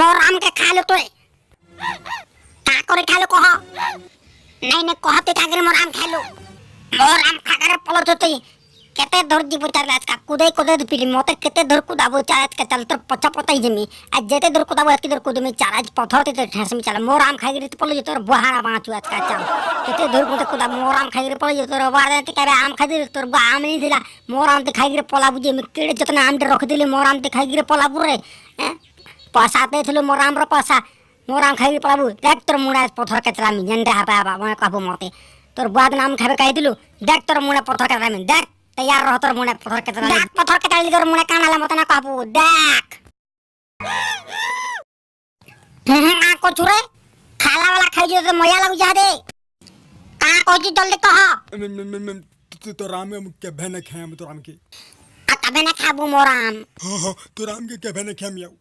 मोर आम के खा लो तो का करे खा लो कह नहीं कहते ठाकरे मोर आम खा लो मोर आम खा कर पलट होते केते धर जी बुचार आज का कुदे पिली मते केते धर कुदाबो चाज के चल तो पछा पताई जमी आज जेते धर कुदाबो एती धर कुदमी चार आज पथरते तो ठेस में चला मोर आम खाई रे तो पलो तोर बुहारा बाचू आज का चल केते धर कुदा मोर आम खाई रे पलो तोर बारे ते के आम खाई रे तोर आम नहीं दिला मोर आम ते खाई रे पला बुझे में केड़े जतने आम ते रख दिले मोर आम ते खाई रे पला बुरे पैसा दे थलो मोर आम रो पैसा मोर आम खाई रे पला बु देख तोर मुड़ा पथर के चला मी जंडे हाबा हाबा मैं कहबो मते तोर बुआद नाम खाबे कहि दिलु देख तोर मुड़ा पथर के में देख तैयार रह तोर मुने पत्थर के तरह देख पत्थर के ताली तोर मुने काना ला मत ना कहबो देख आ को छुरे खाला वाला खाई जो तो मया लागु जा दे का कहजी जल्दी कह तो राम के बहने खाए हम तो राम के आ तबे ना खाबो मोराम हां तो राम के बहने खाए मियाऊ